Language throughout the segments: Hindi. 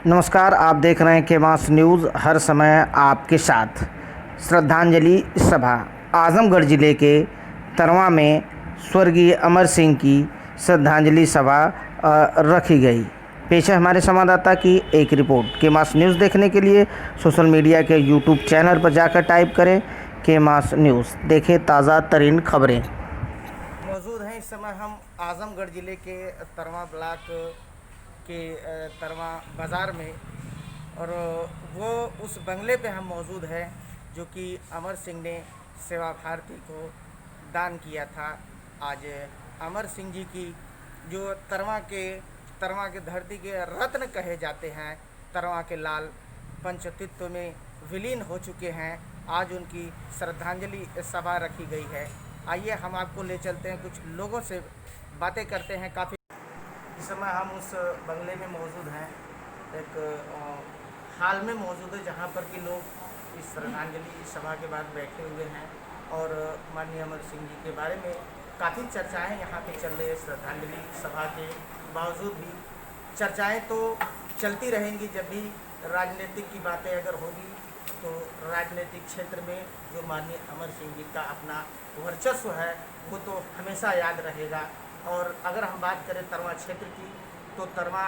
नमस्कार, आप देख रहे हैं केमास न्यूज़, हर समय आपके साथ। श्रद्धांजलि सभा आजमगढ़ ज़िले के तरवा में स्वर्गीय अमर सिंह की श्रद्धांजलि सभा रखी गई। पेश है हमारे संवाददाता की एक रिपोर्ट। केमास न्यूज़ देखने के लिए सोशल मीडिया के यूट्यूब चैनल पर जाकर टाइप करें केमास न्यूज़, देखें ताज़ा तरीन खबरें। मौजूद हैं इस समय हम आजमगढ़ ज़िले के तरवा ब्लॉक के तरवा बाज़ार में, और वो उस बंगले पे हम मौजूद हैं जो कि अमर सिंह ने सेवा भारती को दान किया था। आज अमर सिंह जी की जो तरवा के धरती के रत्न कहे जाते हैं, तरवा के लाल पंचतत्व में विलीन हो चुके हैं, आज उनकी श्रद्धांजलि सभा रखी गई है। आइए हम आपको ले चलते हैं, कुछ लोगों से बातें करते हैं। काफ़ी इस समय हम उस बंगले में मौजूद हैं, एक हाल में मौजूद है जहां पर कि लोग इस श्रद्धांजलि सभा के बाद बैठे हुए हैं और माननीय अमर सिंह जी के बारे में काफ़ी चर्चाएं यहां पे चल रही है। श्रद्धांजलि सभा के बावजूद भी चर्चाएं तो चलती रहेंगी। जब भी राजनीतिक की बातें अगर होगी तो राजनीतिक क्षेत्र में जो माननीय अमर सिंह जी का अपना वर्चस्व है वो तो हमेशा याद रहेगा। और अगर हम बात करें तरवा क्षेत्र की, तो तरवा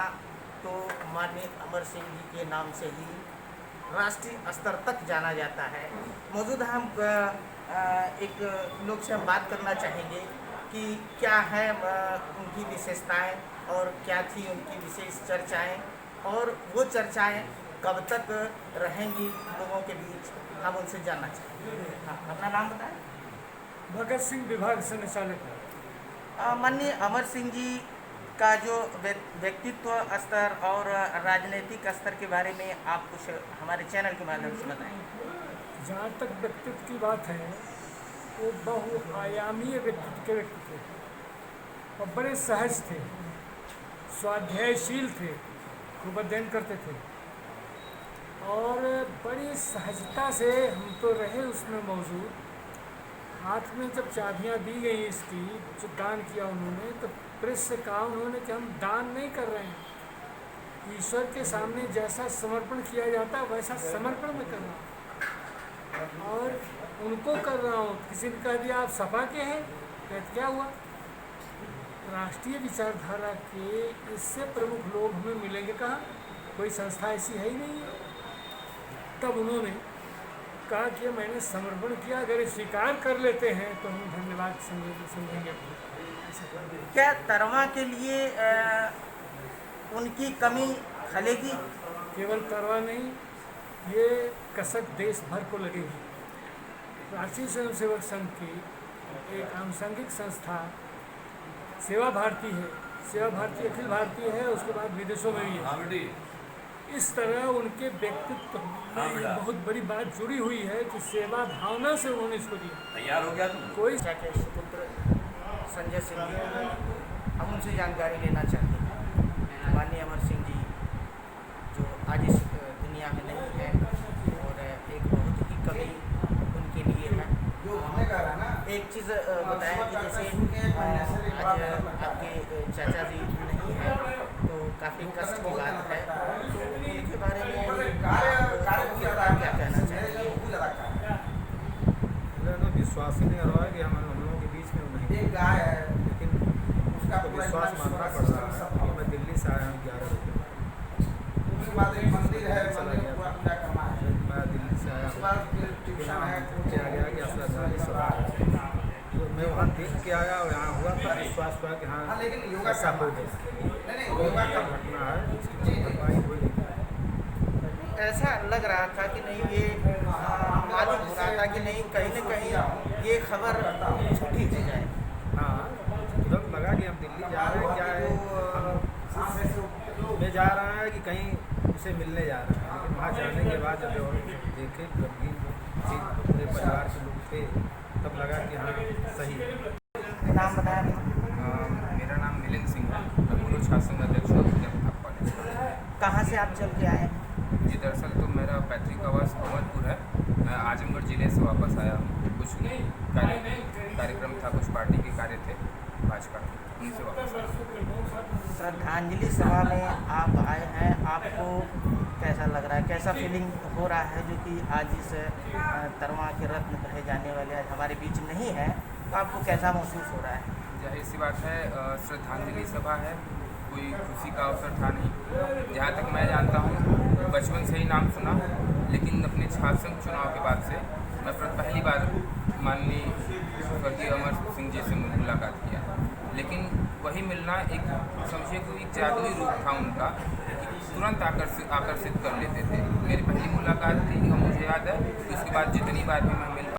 तो माननीय अमर सिंह जी के नाम से ही राष्ट्रीय स्तर तक जाना जाता है। मौजूद हम एक लोग से हम बात करना चाहेंगे कि क्या है उनकी विशेषताएं और क्या थी उनकी विशेष चर्चाएं, और वो चर्चाएं कब तक रहेंगी लोगों के बीच, हम उनसे जानना चाहेंगे। हाँ, अपना नाम बताएं। भगत सिंह विभाग संचालक है। माननीय अमर सिंह जी का जो व्यक्तित्व स्तर और राजनीतिक स्तर के बारे में आप कुछ हमारे चैनल के माध्यम से बताएं। जहाँ तक व्यक्तित्व की बात है, वो बहुआयामी व्यक्तित्व के व्यक्ति थे और बड़े सहज थे, स्वाध्यायशील थे, खूब अध्ययन करते थे और बड़ी सहजता से हम तो रहे उसमें मौजूद। हाथ में जब चाबियाँ दी गई इसकी, जो दान किया उन्होंने, तो प्रेस से कहा उन्होंने कि हम दान नहीं कर रहे हैं, ईश्वर के सामने जैसा समर्पण किया जाता है वैसा समर्पण मैं कर रहा हूँ और उनको कर रहा हूँ। किसी ने कह दिया आप सपा के हैं, कहते क्या हुआ। राष्ट्रीय विचारधारा के इससे प्रमुख लोग हमें मिलेंगे कहाँ, कोई संस्था ऐसी है ही नहीं है। तब उन्होंने कहा कि मैंने समर्पण किया, अगर स्वीकार कर लेते हैं तो हम धन्यवाद समझेंगे। क्या तरवा के लिए उनकी कमी खलेगी? केवल तरवा नहीं, ये कसक देश भर को लगेगी। राष्ट्रीय स्वयंसेवक संघ की एक आनुषंगिक संस्था सेवा भारती है। सेवा भारती अखिल भारतीय है, उसके बाद विदेशों में भी है। इस तरह उनके व्यक्तित्व में बहुत बड़ी बात जुड़ी हुई है कि सेवा भावना से उन्होंने इसको दिया। तैयार हो गया तुम? कोई पुत्र संजय सिंह जी, हम उनसे जानकारी लेना चाहते हैं। माननीय अमर सिंह जी जो आज इस दुनिया में नहीं है और एक बहुत ही कमी उनके लिए है। एक चीज़ बताएं कि जैसे आज आपके चाचा जी नहीं है तो काफ़ी कष्ट की बात है, तो उनके बारे में क्या कहना चाहिए? विश्वास ही नहीं हो रहा है कि हम लोगों के बीच में नहीं, लेकिन उसका तो विश्वास मानना पड़ रहा है। मैं दिल्ली से आया हूँ 11 बजे, मंदिर है, मैं दिल्ली से आया हूँ, किया गया कि श्रद्धांजलि सभा, तो मैं वहाँ देख के आया और यहाँ हुआ था, विश्वास हुआ कि हाँ ऐसा हो गया। योगा का घटना है, इसकी भरपाई हुई। ऐसा लग रहा था कि नहीं, ये मालूम हो रहा था कि नहीं कहीं न कहीं ये खबर झूठी हो जाए। हाँ, तुरंत लगा कि हम दिल्ली जा रहे हैं, क्या है हम में जा रहा है कि कहीं उसे मिलने जा रहा है। लेकिन वहाँ जाने के बाद जब देखे गंभीर पूरे परिवार के लोग थे, तब लगा कि हाँ सही है। नाम बताया? मेरा नाम मिलिंद सिंह है, मैं पूर्व छात्र संघ अध्यक्ष हूँ। कहाँ से आप चल के आए? जी, दरअसल तो मेरा पैतृक आवास अमरपुर है। मैं आजमगढ़ ज़िले से वापस आया हूँ। कुछ कार्यक्रम था, कुछ पार्टी के कार्य थे भाजपा के। वहीं से वापस आए। श्रद्धांजलि सभा में आप आए हैं, आपको कैसा लग रहा है, कैसा फीलिंग हो रहा है जो कि आज इस तरवा के रत्न कहे जाने वाले आज हमारे बीच नहीं है, तो आपको कैसा महसूस हो रहा है? जाहिर सी बात है, श्रद्धांजलि सभा है, कोई खुशी का अवसर था नहीं। जहाँ तक मैं जानता हूँ, बचपन से ही नाम सुना, लेकिन अपने छात्र संघ चुनाव के बाद से मैं पहली बार माननीय स्वर्गीय अमर सिंह जी से मुलाकात किया। लेकिन वही मिलना एक समझिए कि एक जादुई रूप था उनका, तुरंत आकर्षित कर लेते थे। मेरी पहली मुलाकात थी और मुझे याद है कि उसके बाद जितनी बार भी मैं मिल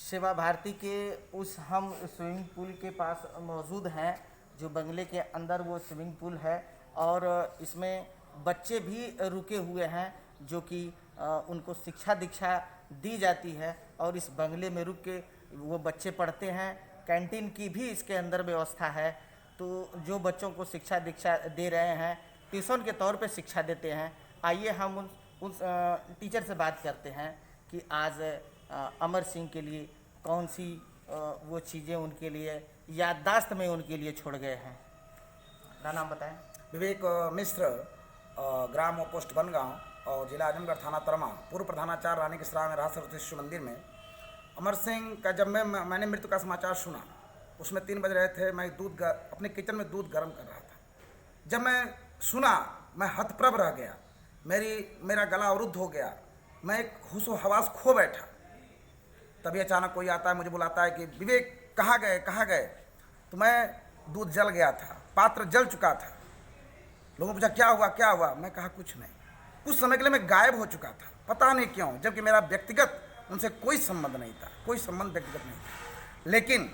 सेवा भारती के उस हम स्विमिंग पूल के पास मौजूद हैं, जो बंगले के अंदर वो स्विमिंग पूल है, और इसमें बच्चे भी रुके हुए हैं जो कि उनको शिक्षा दीक्षा दी जाती है, और इस बंगले में रुक के वो बच्चे पढ़ते हैं। कैंटीन की भी इसके अंदर व्यवस्था है, तो जो बच्चों को शिक्षा दीक्षा दे रहे हैं, ट्यूशन के तौर पे शिक्षा देते हैं। आइए हम उस टीचर से बात करते हैं कि आज अमर सिंह के लिए कौन सी वो चीज़ें उनके लिए याददाश्त में उनके लिए छोड़ गए हैं। अपना नाम बताएं। विवेक मिश्र, ग्राम पोस्ट बनगांव और जिला आजमगढ़, थाना तरमा, पूर्व प्रधानाचार्य रानी की सराय में रहा सरस्वती शिशु मंदिर में। अमर सिंह का जब मैंने मृत्यु का समाचार सुना, उसमें 3 बज रहे थे, मैं अपने किचन में दूध गर्म कर रहा था। जब मैं सुना, मैं हतप्रभ रह गया, मेरा गला अवरुद्ध हो गया, मैं एक होशो हवास खो बैठा। तभी अचानक कोई आता है, मुझे बुलाता है कि विवेक कहाँ गए। तो मैं दूध जल गया था, पात्र जल चुका था। लोगों ने पूछा क्या हुआ, मैं कहा कुछ नहीं। कुछ समय के लिए मैं गायब हो चुका था, पता नहीं क्यों, जबकि मेरा व्यक्तिगत उनसे कोई संबंध नहीं था, कोई संबंध व्यक्तिगत नहीं था। लेकिन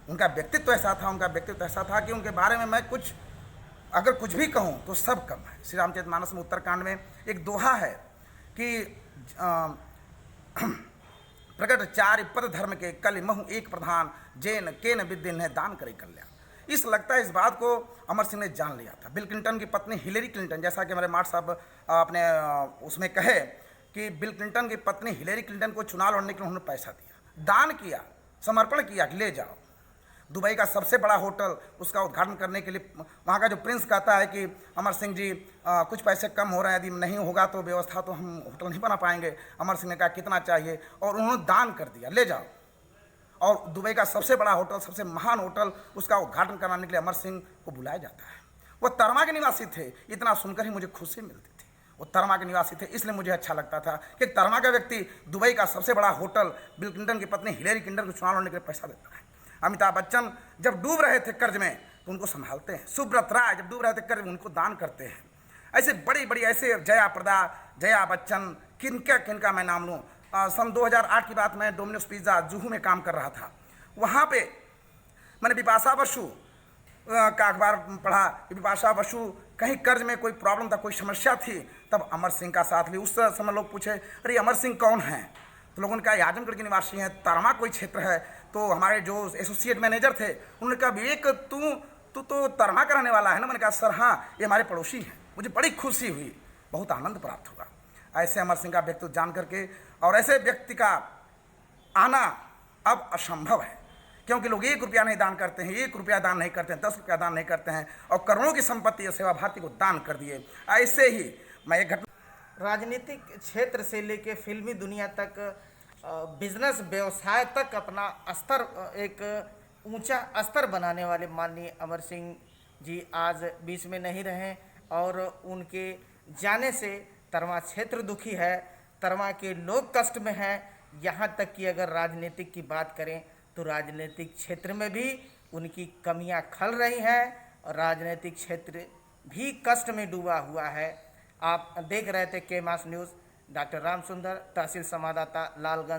उनका व्यक्तित्व ऐसा था कि उनके बारे में मैं अगर कुछ भी कहूँ तो सब कम है। श्री रामचरितमानस में उत्तरकांड में एक दोहा है कि प्रकट 4 पद धर्म के, कल महु एक प्रधान, जैन केन विद्यन है दान करे कल्याण। लगता है इस बात को अमर सिंह ने जान लिया था। बिल क्लिंटन की पत्नी हिलेरी क्लिंटन, जैसा कि हमारे मार्ट साहब अपने उसमें कहे कि बिल क्लिंटन की पत्नी हिलेरी क्लिंटन को चुनाव लड़ने के लिए उन्होंने पैसा दिया, दान किया, समर्पण किया कि ले जाओ। दुबई का सबसे बड़ा होटल, उसका उद्घाटन करने के लिए वहाँ का जो प्रिंस कहता है कि अमर सिंह जी कुछ पैसे कम हो रहे हैं, यदि नहीं होगा तो व्यवस्था तो हम होटल नहीं बना पाएंगे। अमर सिंह ने कहा कितना चाहिए, और उन्होंने दान कर दिया, ले जाओ। और दुबई का सबसे बड़ा होटल, सबसे महान होटल, उसका उद्घाटन कराने के लिए अमर सिंह को बुलाया जाता है। वो तरमा के निवासी थे, इतना सुनकर ही मुझे खुशी मिलती थी। वो तरमा के निवासी थे, इसलिए मुझे अच्छा लगता था कि तरमा का व्यक्ति दुबई का सबसे बड़ा होटल, बिल क्लिंटन की पत्नी हिलेरी क्लिंटन को चुनाव लड़ने के लिए पैसा देता है। अमिताभ बच्चन जब डूब रहे थे कर्ज में तो उनको संभालते हैं। सुब्रत राय जब डूब रहे थे कर्ज में, उनको दान करते हैं। ऐसे बड़ी ऐसे जया प्रदा, जया बच्चन, किनका मैं नाम लूँ। सन 2008 की बात, मैं डोमिनोज पिज़्ज़ा जुहू में काम कर रहा था। वहाँ पे मैंने बिपाशा बसु का अखबार पढ़ा कि बिपाशा बसु कहीं कर्ज में कोई प्रॉब्लम था, कोई समस्या थी, तब अमर सिंह का साथ ली। उस समय लोग पूछे अरे अमर सिंह कौन हैं, तो लोगों ने कहा आजमगढ़ के निवासी हैं, तरमा कोई क्षेत्र है। तो हमारे जो एसोसिएट मैनेजर थे उन्होंने कहा विवेक तू तो तरमा का रहने वाला है ना। मैंने कहा सर हाँ, ये हमारे पड़ोसी हैं। मुझे बड़ी खुशी हुई, बहुत आनंद प्राप्त हुआ ऐसे अमर सिंह का व्यक्तित्व जान करके। और ऐसे व्यक्ति का आना अब असंभव है, क्योंकि लोग 1 रुपया नहीं दान करते हैं, 1 रुपया दान नहीं करते हैं, 10 रुपया दान नहीं करते हैं, और करोड़ों की संपत्ति सेवा भारती को दान कर दिए। ऐसे ही मैं एक घटना, राजनीतिक क्षेत्र से लेके फिल्मी दुनिया तक, बिजनेस व्यवसाय तक अपना स्तर, एक ऊंचा स्तर बनाने वाले माननीय अमर सिंह जी आज बीच में नहीं रहे, और उनके जाने से तरमा क्षेत्र दुखी है, तरमा के लोग कष्ट में हैं। यहाँ तक कि अगर राजनीतिक की बात करें तो राजनीतिक क्षेत्र में भी उनकी कमियां खल रही हैं, और राजनीतिक क्षेत्र भी कष्ट में डूबा हुआ है। आप देख रहे थे के मास न्यूज़, डॉक्टर राम सुंदर, तहसील संवाददाता, लालगंज।